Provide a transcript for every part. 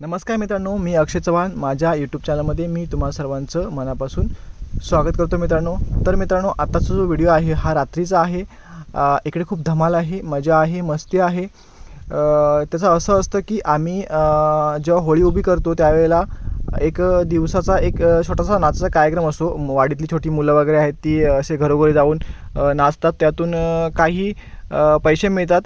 नमस्कार मित्रांनो, मी अक्षय चव्हाण. माझ्या यूट्यूब चॅनलमध्ये मी तुम्हा सर्वांचं मनापासून स्वागत करतो मित्रांनो. तर मित्रांनो, आताचा जो व्हिडिओ आहे हा रात्रीचा आहे. इकडे खूप धमाल आहे, मजा आहे, मस्ती आहे. त्याचं असं असतं की आम्ही जेव्हा होळी उभी करतो त्यावेळेला एक दिवसाचा एक छोटासा नाचाचा कार्यक्रम असतो. वाडीतली छोटी मुलं वगैरे आहेत ती असे घरोघरी जाऊन नाचतात. त्यातून काही पैसे मिळतात.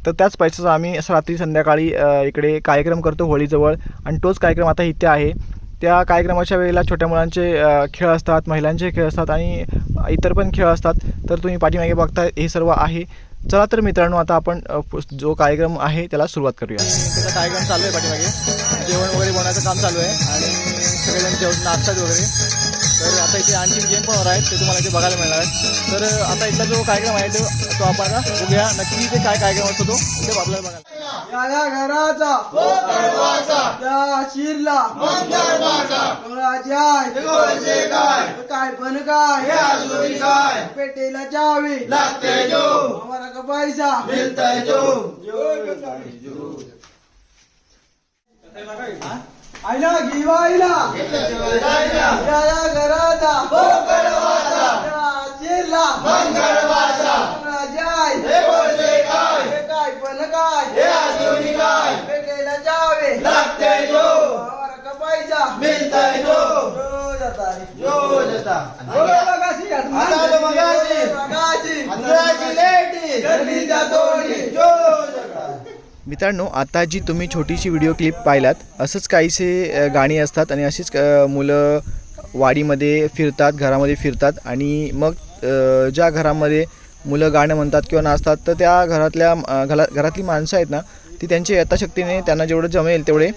तर त्याच पैशाचा आम्ही असं रात्री संध्याकाळी इकडे कार्यक्रम करतो होळीजवळ. आणि तोच कार्यक्रम आता इथे आहे. त्या कार्यक्रमाच्या वेळेला छोट्या मुलांचे खेळ असतात, महिलांचे खेळ असतात आणि इतर पण खेळ असतात. तर तुम्ही पाठीमागे बघता हे सर्व आहे. चला तर मित्रांनो, आता आपण जो कार्यक्रम आहे त्याला सुरुवात करूया. त्याचा कार्यक्रम चालू आहे, पाठीमागे जेवण वगैरे बनवायचं काम चालू आहे आणि सगळेजण जेवण नाचतात वगैरे. तर आता इथे आणखी गेम पण होणार आहेत, ते तुम्हाला इथे बघायला मिळणार आहेत. तर आता इथला जो कार्यक्रम आहे तो आपण बघूया नक्की इथे काय कार्यक्रम असतो तो इथे आपल्याला बघायला. या घराचा त्या शिरला काय पण काय पेटेला चावी हमारा का पैसा मिलता है जो आईला घेवायला या घराचा शिरला जाय काय पण काय पेटेला चावी हमारा का पैसा मिलता है जो जाता मित्रांनो, आता जी तुम्ही छोटीशी व्हिडिओ क्लिप पाहिलात, असंच काहीसे गाणी असतात आणि अशीच मुलं वाडीमध्ये फिरतात, घरामध्ये फिरतात. आणि मग ज्या घरामध्ये मुलं गाणं म्हणतात किंवा नाचतात तर त्या घरातली माणसं आहेत ना, ती त्यांच्या यथाशक्तीने त्यांना जेवढं जमेल तेवढे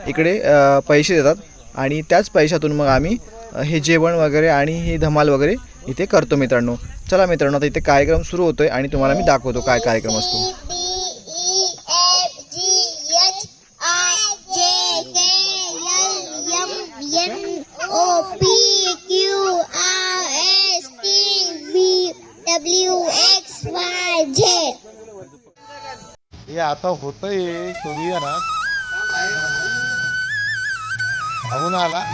इकडे पैसे देतात. आणि त्याच पैशातून मग आम्ही हे जेवण वगैरे आणि हे धमाल वगैरे इथे करतो मित्रांनो. चला मित्रांनो, आता इथे कार्यक्रम सुरू होतोय आणि तुम्हाला मी दाखवतो काय कार्यक्रम असतो. हे आता होतंय, करूया ना. अजून आला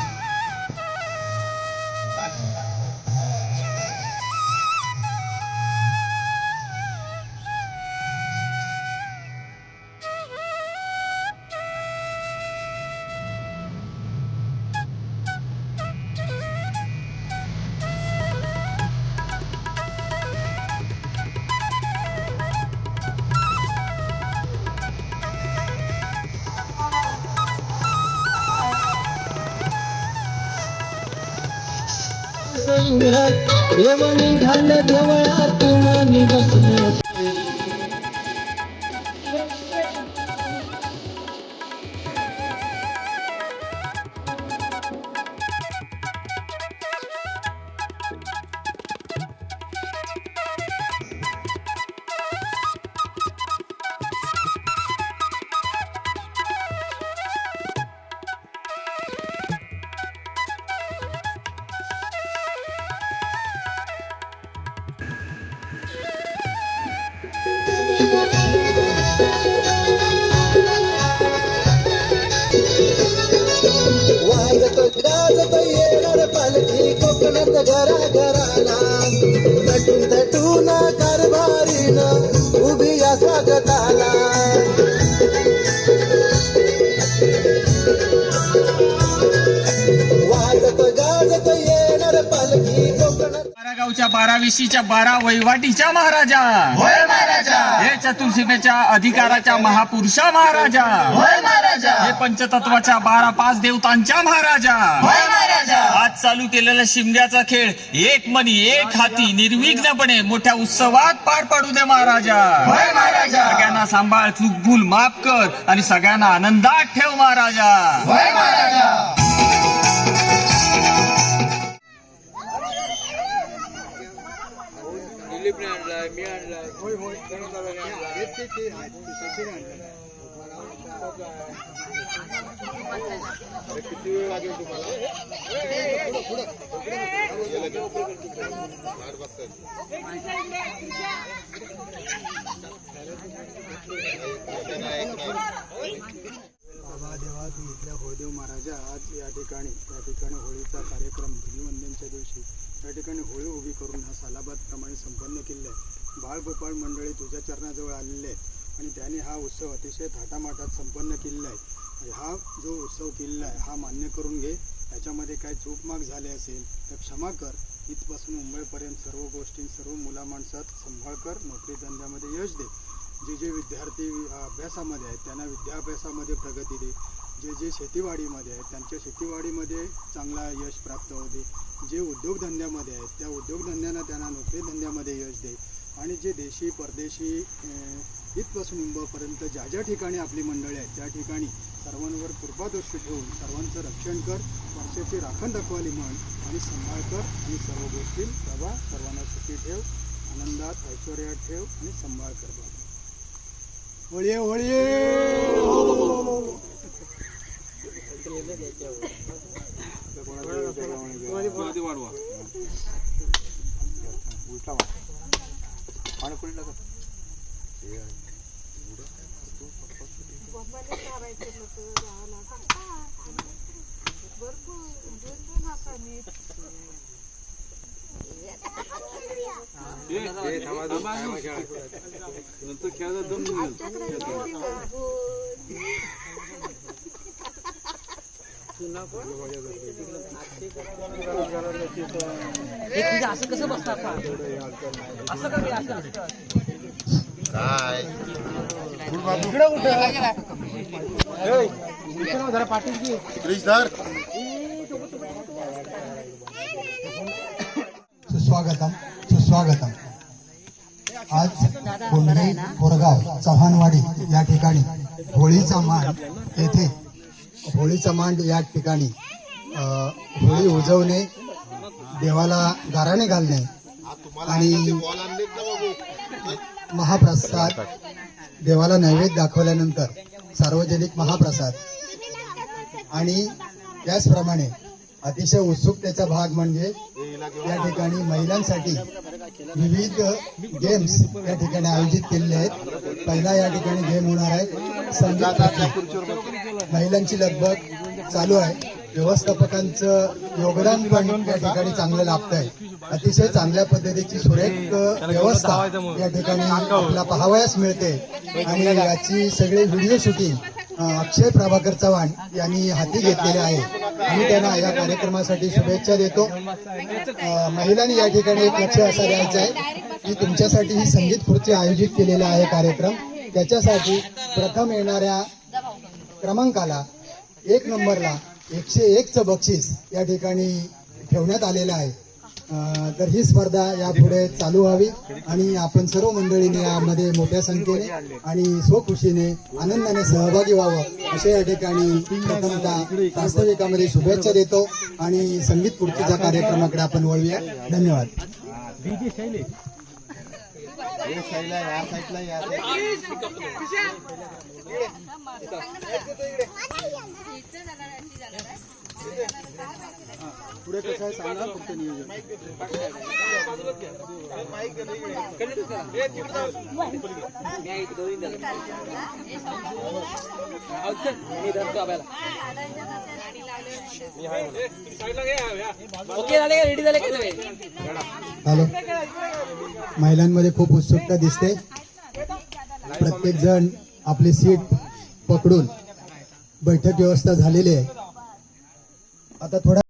देवणी घाल देवळात मनी बसले. वाजत गाजत येणार पालखी कोकणात घराघराला. तटून तटून कारभारीनं उभी या स्वागताला. वाजत गाजत येणार पालखी कोकणात. 12 गावच्या 12 विशीच्या 12 वैवाटीच्या महाराजा, होय महाराजा. हे चतुर्सीमेच्या अधिकाराच्या महापुरुषा महाराजा, होय महाराजा. हे पंचतत्वाच्या 12 पाच देवतांच्या महाराजा. होय महाराजा. आज चालू केलेला शिमग्याचा खेळ एक मनी एक हाती निर्विघ्नपणे मोठ्या उत्सवात पार पाडू दे महाराजा. होय महाराजा. सगळ्यांना सांभाळ, चूक भूल माफ कर आणि सगळ्यांना आनंदात ठेव महाराजा. होय महाराजा. किती वेळ लागेल तुम्हाला? देवा तू इथल्या होळदेव महाराजा आज या ठिकाणी होळीचा कार्यक्रम धुलीवंदनच्या दिवशी या ठिकाणी होळी उभी करून हा सालाबादप्रमाणे संपन्न केलेला आहे. बाळगोपाळ मंडळी तुझ्या चरणाजवळ आलेले आहेत आणि त्याने हा उत्सव अतिशय थाटामाटात संपन्न केलेला आहे. हा जो उत्सव केलेला आहे हा मान्य करून घे. त्याच्यामध्ये काय चूकमाग झाले असेल तर क्षमा कर. इथपासून मुंबईपर्यंत सर्व गोष्टी सर्व मुलामाणसात सांभाळ कर. नोकरी धंद्यामध्ये यश दे. जे विद्यार्थी अभ्यासामध्ये आहेत त्यांना विद्याभ्यासामध्ये प्रगती दे. जे शेतीवाडीमध्ये आहेत त्यांच्या शेतीवाडीमध्ये चांगला यश प्राप्त होऊ दे. जे उद्योगधंद्यामध्ये आहेत त्या उद्योगधंद्यांना त्यांना नोकरीधंद्यामध्ये यश दे. आणि जे देशी परदेशी इथपासून मुंबईपर्यंत ज्या ठिकाणी आपली मंडळी आहेत त्या ठिकाणी सर्वांवर कृपादृष्टी ठेवून सर्वांचं रक्षण कर. वर्षाची राखण रखवाली म्हण आणि सांभाळ कर आणि सर्व गोष्टी बाबा सर्वांना सुखी ठेव, आनंदात ऐश्वर्यात ठेव आणि सांभाळ कर बाबा. होळी होळी असं कसं बसतात असं काय सुस्वागतम. आज कोंढरी कोरगाव चव्हाणवाडी या ठिकाणी होळीचा मान या ठिकाणी होळी उजवणे, देवाला गाराणे घालणे आणि महाप्रसाद देवाला नैवेद्य दाखवल्यानंतर सार्वजनिक महाप्रसाद आणि त्याचप्रमाणे अतिशय उत्सुकतेचा भाग म्हणजे या ठिकाणी महिलांसाठी विविध गेम्स या ठिकाणी आयोजित केलेले आहेत. पहिला या ठिकाणी गेम होणार आहे संगीत. महिलांची लगबग चालू आहे. व्यवस्थापकांचं योगदान पण या ठिकाणी चांगलं लाभत आहे. अतिशय चांगल्या पद्धतीची सुरेख व्यवस्था या ठिकाणी आपल्याला पाहावयास मिळते आणि याची सगळी व्हिडिओ शूटिंग अक्षय प्रभाकर चव्हाण यांनी हाती घेतलेले आहे आणि त्यांना या कार्यक्रमासाठी शुभेच्छा देतो. महिलांनी या ठिकाणी एक लक्ष असं द्यायचं आहे की तुमच्यासाठी ही संगीत खुर्ची आयोजित केलेला आहे कार्यक्रम. त्याच्यासाठी प्रथम येणाऱ्या क्रमांकाला 1 नंबरला 101चं बक्षीस या ठिकाणी ठेवण्यात आलेलं आहे. तर ही स्पर्धा यापुढे चालू व्हावी आणि आपण सर्व मंडळीने यामध्ये मोठ्या संख्येने आणि स्वखुशीने आनंदाने सहभागी व्हावं असे या ठिकाणी प्रथमतः प्रास्ताविकामध्ये शुभेच्छा देतो आणि संगीत खुर्चीच्या कार्यक्रमाकडे आपण वळूया. धन्यवाद. पुढे कसं आहे सांगा फक्त नियोजन. हॅलो, महिलांमध्ये खूप उत्सुकता दिसते. प्रत्येक जण आपली सीट पकडून बैठक व्यवस्था झालेली आहे. आता थोडा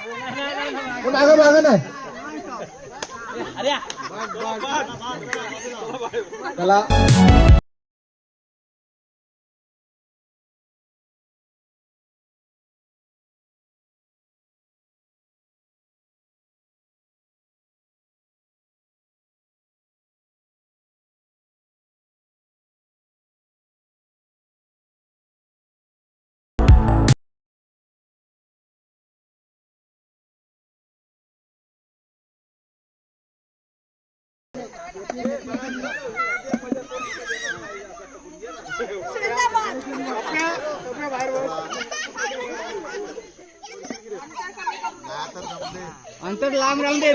मागं मागं नाही चला अंतर लांब राहून दे.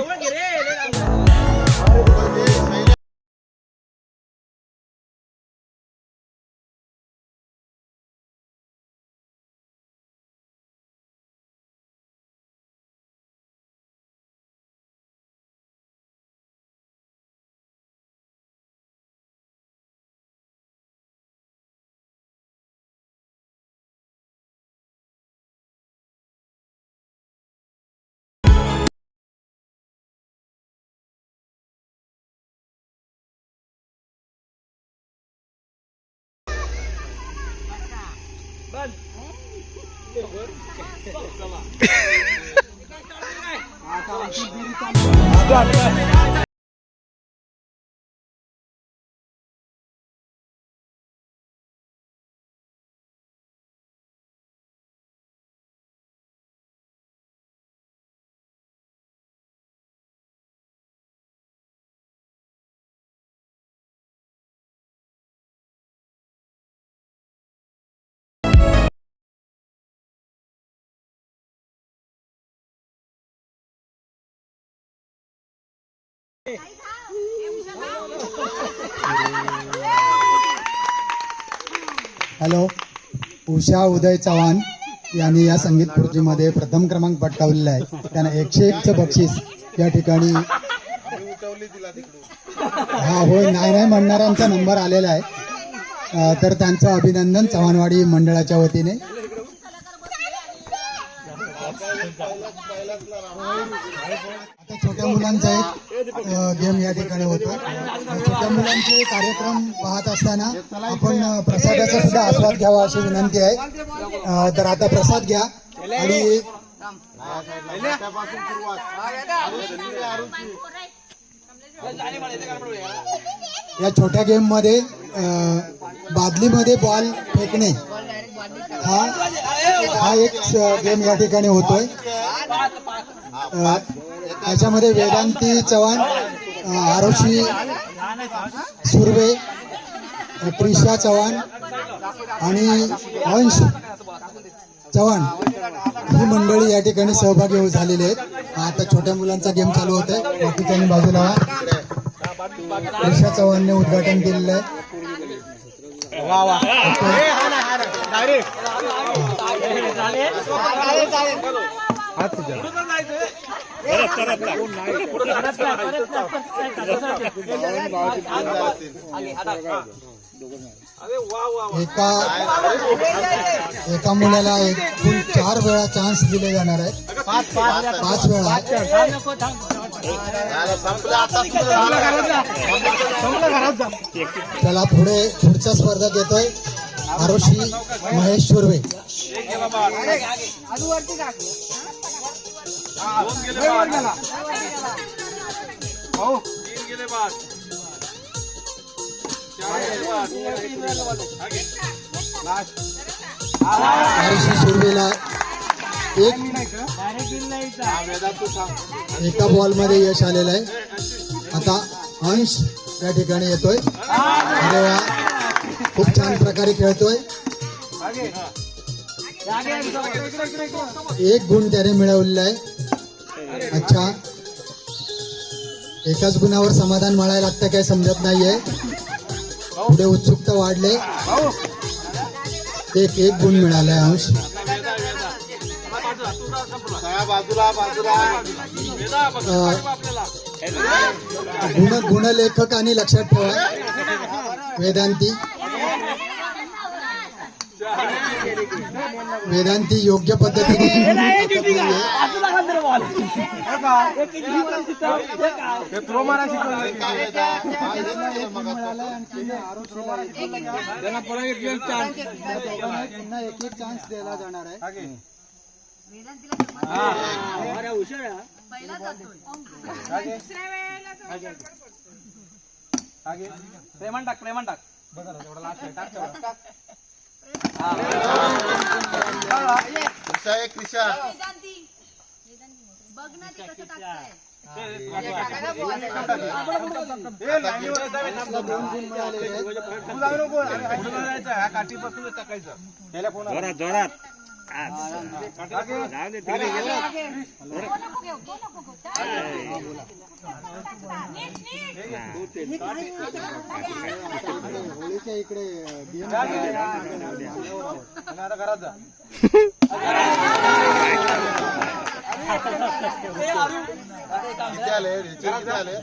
हॅलो. उषा उदय चव्हाण यांनी या संगीत खुर्चीमध्ये प्रथम क्रमांक पटकावलेला आहे. त्यांना 101चं बक्षीस या ठिकाणी हा होय नाही नाही म्हणणाऱ्यांचा नंबर आलेला आहे. तर त्यांचं अभिनंदन चव्हाणवाडी मंडळाच्या वतीने. आता छोट्या मुलांचा एक गेम या ठिकाणी होतो. छोट्या मुलांचे कार्यक्रम पाहत असताना आपण प्रसादाचा सुद्धा आस्वाद घ्यावा अशी विनंती आहे. तर आता प्रसाद घ्या आणि या छोट्या गेम मध्ये बादलीमध्ये बॉल फेकणे हा एक गेम या ठिकाणी होतोय. याच्यामध्ये वेदांती चव्हाण, आरुषी सुर्वे, प्रिशा चव्हाण आणि अंश चव्हाण ही मंडळी या ठिकाणी सहभागी झालेली आहेत. आता छोट्या मुलांचा गेम चालू होतोय. बाकीच्यांनी बाजूला प्रिशा चव्हाणने उद्घाटन केलेलं आहे. एका मुलाला एकूण 4 वेळा चान्स दिले जाणार आहे. 5 वेळा. त्याला पुढच्या स्पर्धेत येतोय आरुषी महेश सुर्वे. आरुषी सुर्वेला एका बॉल मध्ये यश आलेलं आहे. आता अंश या ठिकाणी येतोय. अरे वा, खूप छान प्रकारे खेळतोय. 1 गुण त्याने मिळवलेला आहे. अच्छा, एकाच गुणावर समाधान मानायला लागतं काय समजत नाहीये. पुढे उत्सुकता वाढले. एक गुण मिळालाय अंश. गुणलेखक आणि लक्षात ठेवा वेदांती वेदांती योग्य पद्धतीने एक चान्स द्यायला जाणार आहे. प्रेमान टाक कृषा एक कृषा होळीच्या इकडे किती आले रिचे किती आले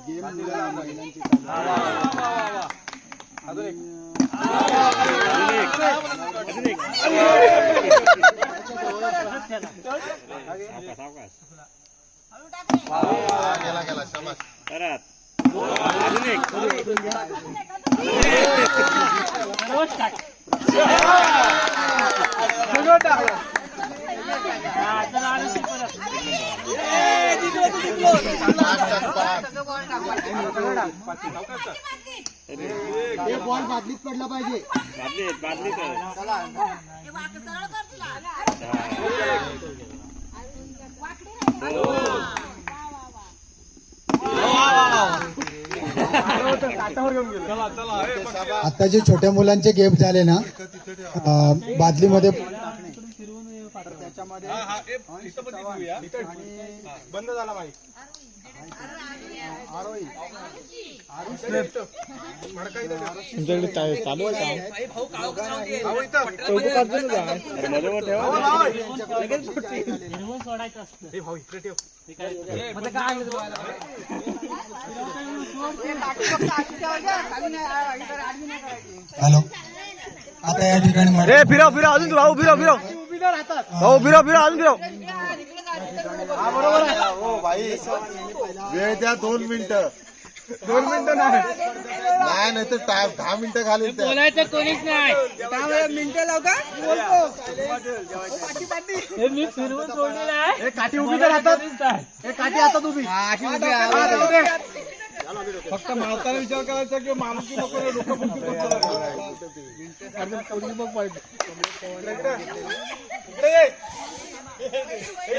गेम महिलांची गेला गेला शाबास बॉल बादलीत पडला पाहिजे. आता जे छोट्या मुलांचे गेम झाले ना बादलीमध्ये बंद झाला माईक तुमच्याकडे चालू आहे हॅलो आता या ठिकाणी फिरव फिरव अजून फिरव फिरव हो फिरव फिरव अजून फिरव. हो भाई वेळ द्या 2 मिनिटं 2 मिनिटं नाही नाही तर 10 मिनिटं घालेल त्या. बोलायचं कोणीच नाही मिनिटं लाव का मी फिरवून सोडलेलं आहे. काठी उभी तर हातात काठी हातात उभी फक्त मारताना विचार करायचा की माणूस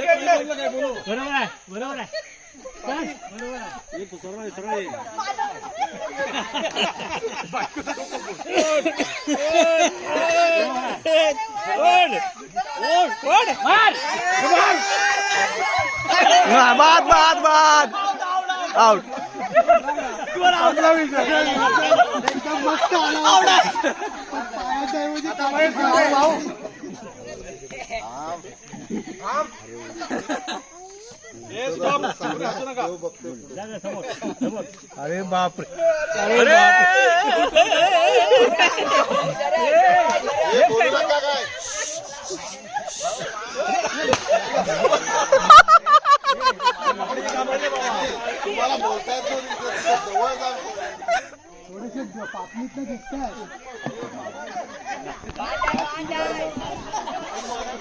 बरोबर आहे बरोबर आहे बरोबर आहे बाद बाद बाद आउट मस्त अरे बापरे बोलू नका काय तुम्हाला बोलता येत नाही, जवळ जा. थोडेसे पापणीत दिसतात.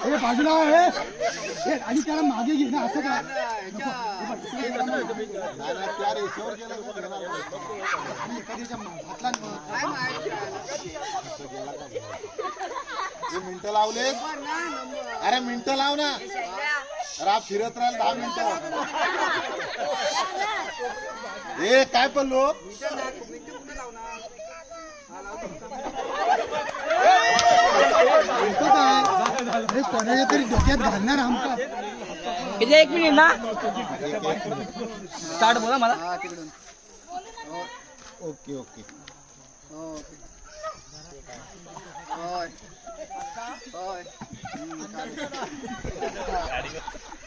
हे बाजूला हे आणि त्याला मागे घे ना असं काय त्या रेषेवर गेला एखाद्याच्या हातला मिनिटं लावले अरे मिनिटं लाव ना अरे आप फिरत राहाल 10 मिनिटं हे काय पडलो अरे कोणाच्या तरी डोक्यात घालणार आमचा. एक मिनिट ना स्टार्ट बोला मला ओके ओके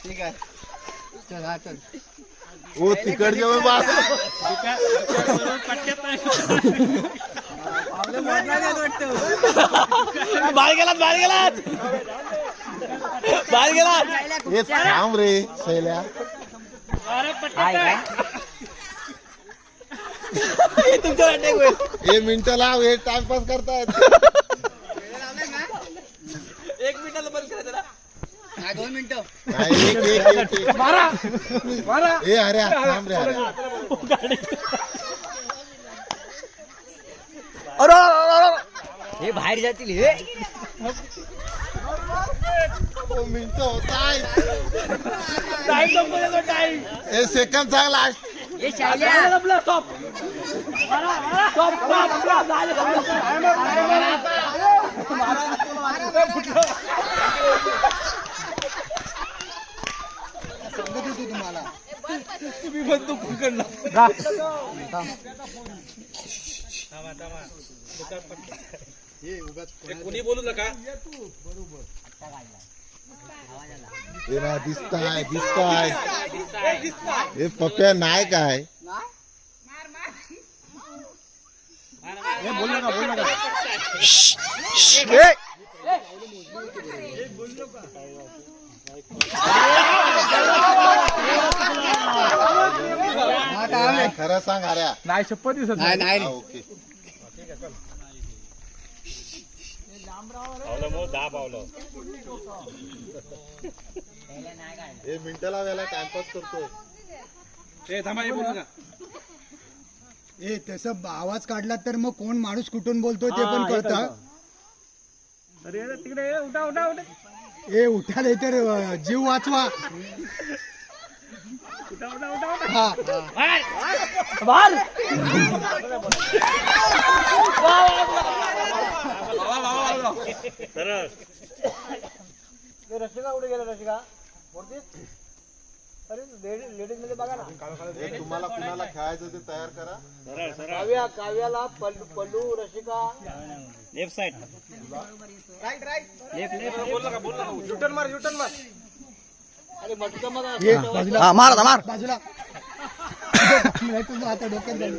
ठीक आहे ओ तिकड जेवण बास हे थांब रे शैल्या हे मिनिटं लाव हे टाइमपास करतायत नाही, एक. ए अरे थांब रे अरे हे बाहेर जातील हे मिनिट होत हे सेकंड सांग लास्ट हे शाळा स्टॉप हे ना दिसताय हे पप्प्या नाही काय खरं सांग अरे नाही शपथ दिसत नाही. ओके हे मिनिटं लावायला टाइमपास करतोय ए तसं आवाज काढला तर मग कोण माणूस कुठून बोलतोय ते पण कळतं. ए उठाल हे तर जीव वाचवा. हा हे तुम्हाला कुणाला खेळायचं ते तयार करा काव्याला पल्लू रसिका लेफ्ट साइड ये बाजूला बाजूला नाही तुझं आता डोक्यात झालं.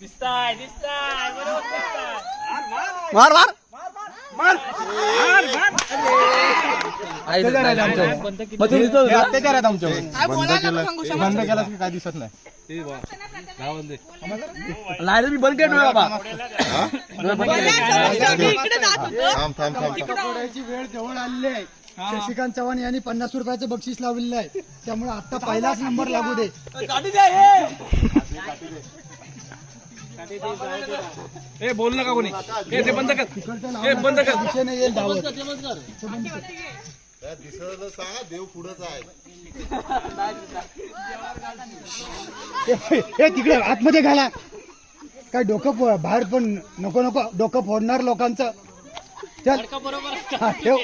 दिसताय बरोबर अत्याचार आहेत आमच्यावर. बंद केलं की काय दिसत नाही. नाही मी बंद केलं बाबा. थांब पकडायची वेळ जवळ आलेली आहे. शशिकांत चव्हाण यांनी 50 रुपयाचं बक्षीस लावलेलं आहे त्यामुळे आता पहिलाच नंबर लागू दे. बोल नका कोणी ते बंद कर दिशेने येईल धावत. दिसलं सांगा देव पुढंच आहे हे तिकडे आतमध्ये घाला. काय डोकं बाहेर पण नको डोकं फोडणार लोकांचं. चल हा, ठेव.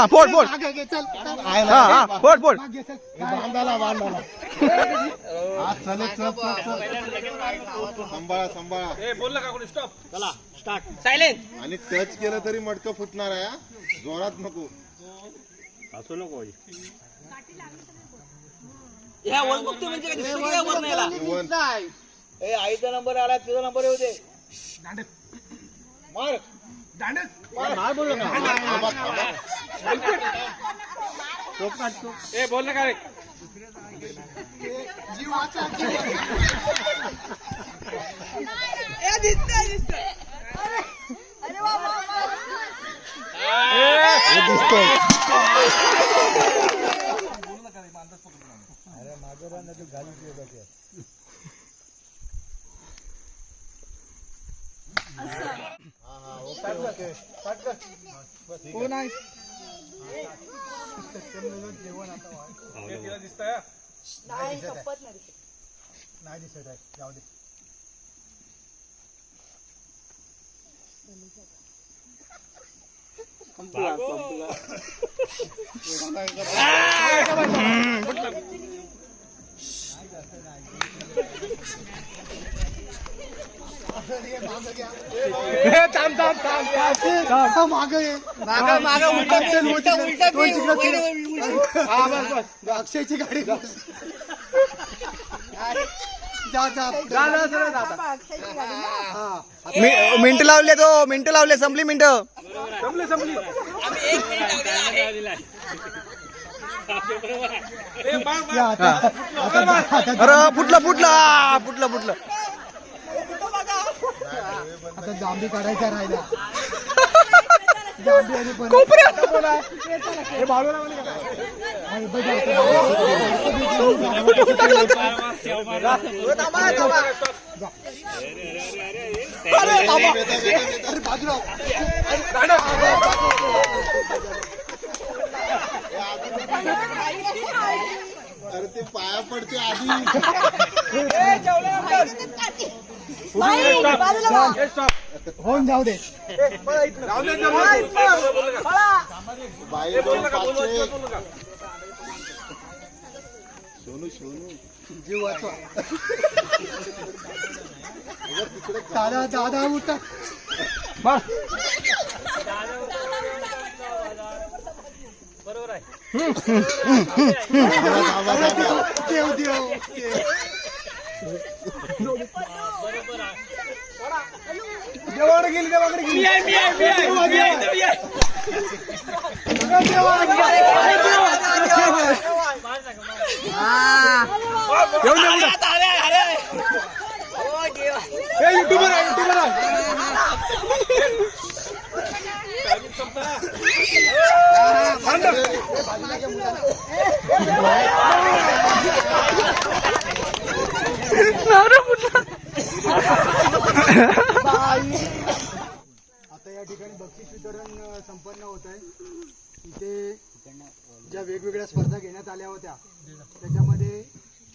फोड मागे घे, चल. फोड मागे चल. बांधाला चल सांभाळा बोल नका कोणी स्टॉप चला स्टार्ट सायलेंट आणि टच केलं तरी मटकं फुटणार आहे हा. जोरात नको असू नको ह्या वर बघतो म्हणजे काय दिसतं काय वर नाहीला वन. ए आईचा नंबर आला तुझा नंबर येऊ दे मार ए बोल ना काय नाही दिसत आहे. जाऊ दे. अक्षयची गाडी मिनिट लावले तो मिनिट लावले संपली मिनिट अरे फुटलं आता जांभी काढायचा राहिला अरे ते पाया पडते आधी होऊन जाऊ दे बाई दोन पाचशे. सोनू जीव वाचवा दादा उठा देव देव देवाकडे गेली युट्यूबर आता या ठिकाणी बक्षीस वितरण संपन्न होत आहे. इथे ज्या वेगवेगळ्या स्पर्धा घेण्यात आल्या होत्या त्याच्यामध्ये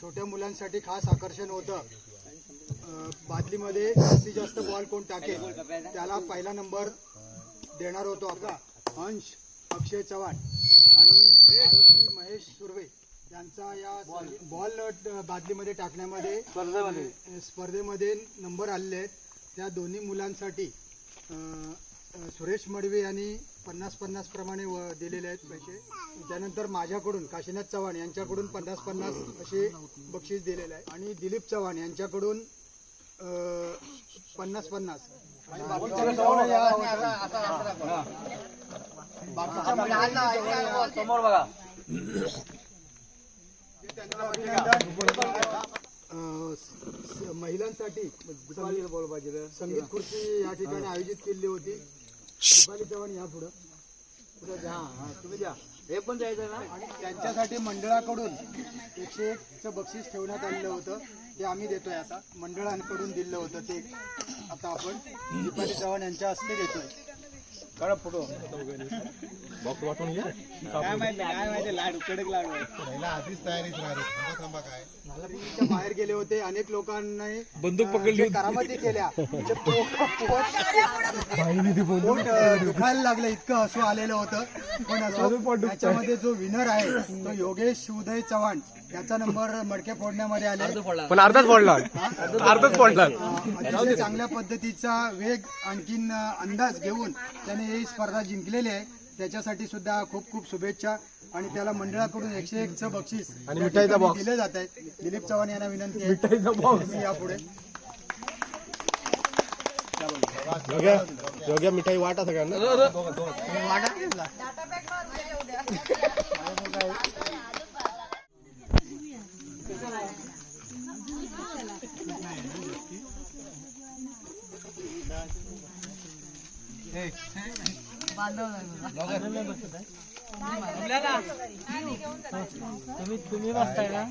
छोट्या मुलांसाठी खास आकर्षण होतं. बादलीमध्ये जास्तीत जास्त बॉल कोण टाकेल त्याला पहिला नंबर देणार होतो आपला अंश अक्षय चव्हाण आणि आरुषी महेश सुर्वे यांचा या बॉल बादलीमध्ये टाकण्यामध्ये स्पर्धेमध्ये नंबर आलेले आहेत. त्या दोन्ही मुलांसाठी सुरेश मडवे यांनी 50-50 प्रमाणे दिलेले आहेत पैसे. त्यानंतर माझ्याकडून काशीनाथ चव्हाण यांच्याकडून 50-50 असे बक्षीस दिलेले आहे आणि दिलीप चव्हाण यांच्याकडून 50-50 आणि समोर बघा. महिलांसाठी संगीत खुर्ची या ठिकाणी आयोजित केली होती. दीपाली चव्हाण या पुढं तुम्ही द्या. हे पण द्यायचं ना. आणि त्यांच्यासाठी मंडळाकडून 101चं बक्षीस ठेवण्यात आलेलं होतं ते आम्ही देतोय. आता मंडळांकडून दिलं होतं ते आता आपण दीपाली चव्हाण यांच्या हस्ते देतोय. फोटो काय माहिती लाडू कडक लाडू आधीच तयारीच राहते. थांबा काय च्या बाहेर गेले होते. अनेक लोकांनी बंदूक पकडली करामती केल्या. पोट दुखायला लागलं इतकं हसू आलेलं होतं. पण असं त्याच्यामध्ये जो विनर आहे तो योगेश उदय चव्हाण याचा नंबर मडके फोडण्यामध्ये आले पण अर्धाच पडला अतिशय चांगल्या पद्धतीचा वेग आणखीन अंदाज घेऊन त्याने ही स्पर्धा जिंकलेली आहे. त्याच्यासाठी सुद्धा खूप खूप शुभेच्छा. आणि त्याला मंडळाकडून 101चं बक्षीस आणि मिठाईचा बॉक्स दिले जात आहे. दिलीप चव्हाण यांना विनंती आहे मिठाईचा बॉक्स यापुढे योग्य मिठाई वाटा सगळ्यांना. तुम्ही बसताय ना.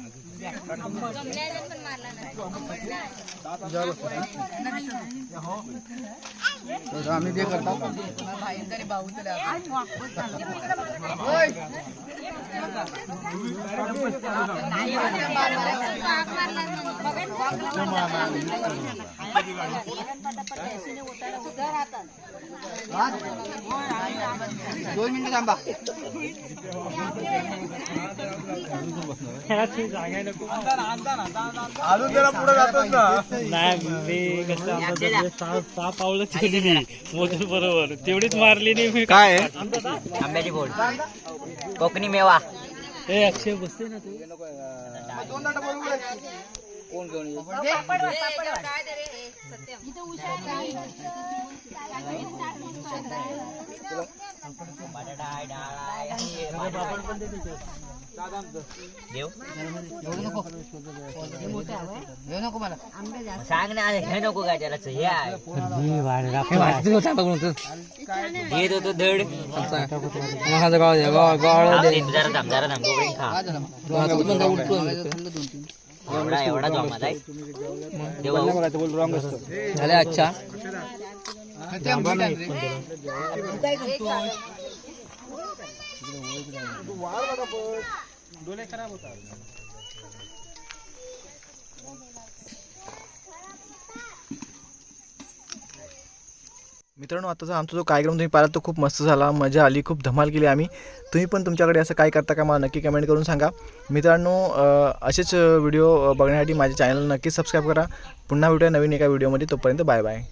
आम्ही ते करतो. दोन मिनिटं थांबा. अजून त्याला पुढे जातोच ना. बरोबर तेवढीच मारली नाही मी. काय आंब्याची बोल कोकणी मेवा. हे अक्षय बसते ना तू. कोण घेऊन येईल? सांग ना हे नको काय त्याला हे आहे घेत होतो धड जरा थांब जरा थांब गोबरी खा एवढा एवढा जमा जाय झाले. अच्छा मित्रांनो आताचा आमचा जो कार्यक्रम तुम्ही पाहिला तो खूप मस्त झाला, मजा आली, खूप धमाल केली आम्ही. तुम्ही पण तुमच्याकडे असं काय करता का मला नक्की कमेंट करून सांगा. मित्रांनो असेच व्हिडिओ बघण्यासाठी माझ्या चॅनल नक्की सबस्क्राईब करा. पुन्हा भेटूया नवीन एका व्हिडिओमध्ये. तोपर्यंत बाय बाय.